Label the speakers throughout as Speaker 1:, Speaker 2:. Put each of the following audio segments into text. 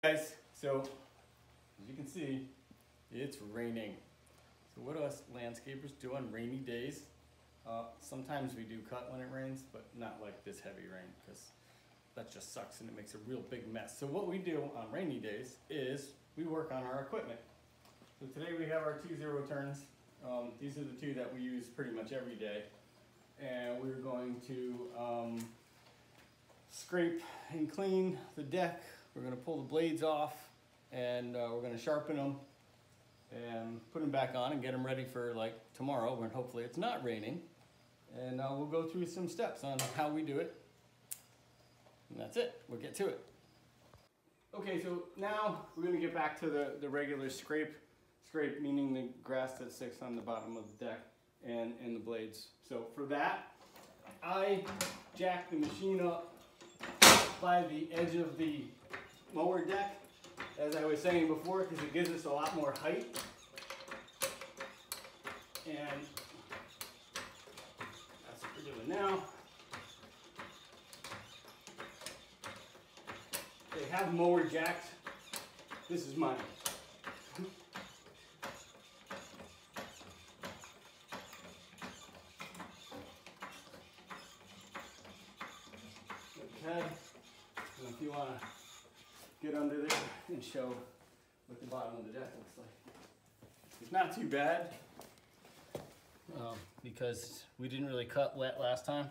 Speaker 1: Guys, so as you can see, it's raining. So what do us landscapers do on rainy days? Sometimes we do cut when it rains, but not like this heavy rain, because that just sucks and it makes a real big mess. So what we do on rainy days is we work on our equipment. So today we have our 2 0 turns. These are the two that we use pretty much every day. And we're going to scrape and clean the deck. We're going to pull the blades off, and we're going to sharpen them and put them back on and get them ready for like tomorrow when hopefully it's not raining. And we'll go through some steps on how we do it. And that's it. We'll get to it. Okay, so now we're going to get back to the regular scrape. Scrape meaning the grass that sticks on the bottom of the deck and the blades. So for that, I jack the machine up by the edge of the mower deck, as I was saying before, because it gives us a lot more height. And that's what we're doing now. They have mower jacks. This is mine. Okay, and if you want to get under there and show what the bottom of the deck looks like. It's not too bad because we didn't really cut wet last time,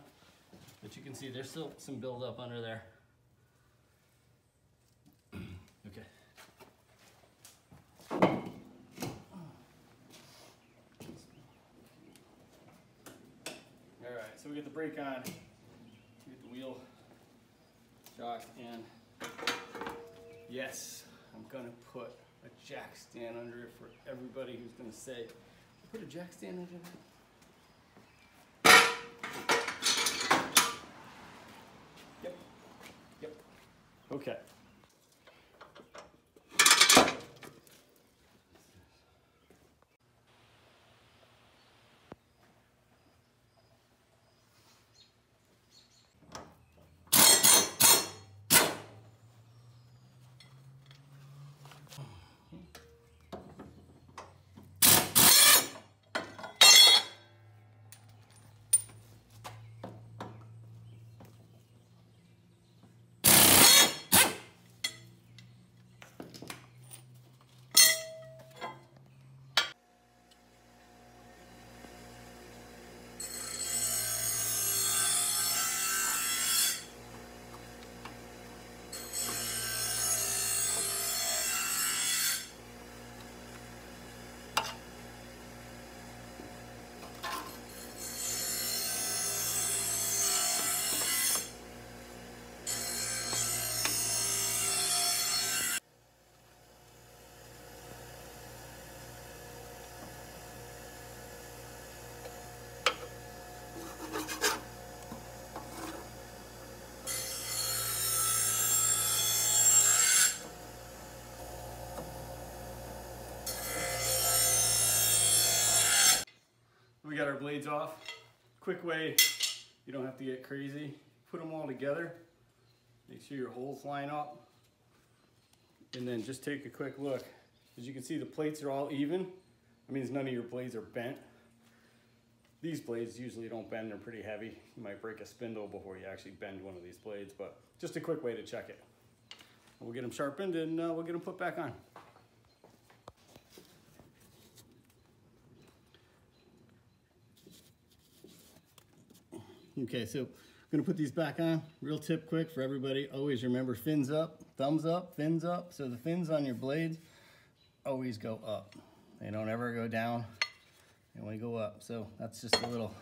Speaker 1: but you can see there's still some buildup under there. Okay. All right, so we get the brake on, we get the wheel shock, and yes, I'm gonna put a jack stand under it for everybody who's gonna say, put a jack stand under that? Yep. Okay. We got our blades off. Quick way, you don't have to get crazy. Put them all together. Make sure your holes line up. And then just take a quick look. As you can see, the plates are all even. That means none of your blades are bent. These blades usually don't bend, they're pretty heavy. You might break a spindle before you actually bend one of these blades, but just a quick way to check it. We'll get them sharpened and we'll get them put back on. Okay, so I'm gonna put these back on. Real tip quick for everybody, always remember fins up, thumbs up, fins up. So the fins on your blades always go up. They don't ever go down, they only go up. So that's just a little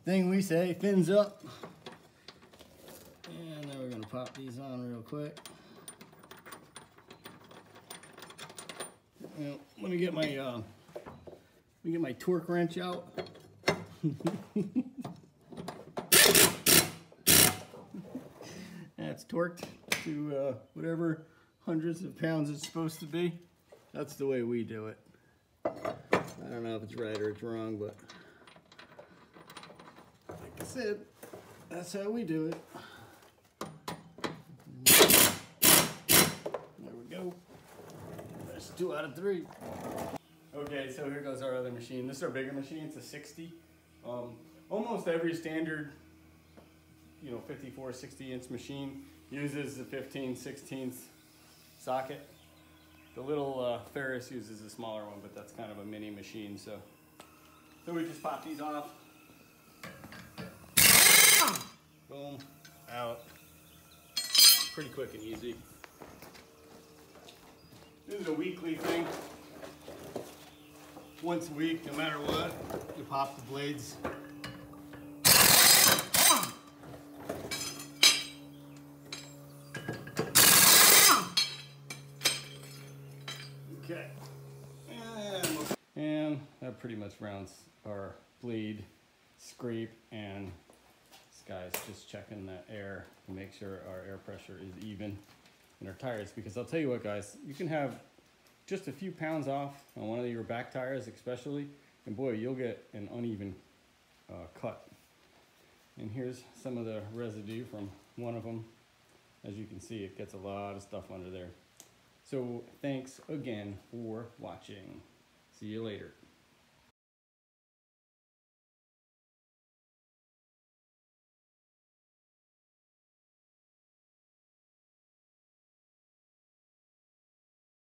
Speaker 1: thing we say, fins up. And then we're gonna pop these on real quick. Now, let me get my torque wrench out. That's torqued to whatever hundreds of pounds it's supposed to be. That's the way we do it. I don't know if it's right or it's wrong, but like I said, that's how we do it. There we 2 out of 3. Okay, so here goes our other machine. This is our bigger machine, it's a 60. Almost every standard, 54, 60-inch machine uses a 15/16 socket. The little Ferris uses a smaller one, but that's kind of a mini machine, so we just pop these off. Boom, out. Pretty quick and easy. This is a weekly thing. Once a week, no matter what, you pop the blades. Okay. And that pretty much rounds our blade scrape, and this guy's just checking the air to make sure our air pressure is even in our tires, because I'll tell you what, guys, you can have just a few pounds off on one of your back tires especially, and boy, you'll get an uneven cut. And here's some of the residue from one of them. As you can see, it gets a lot of stuff under there. So thanks again for watching. See you later.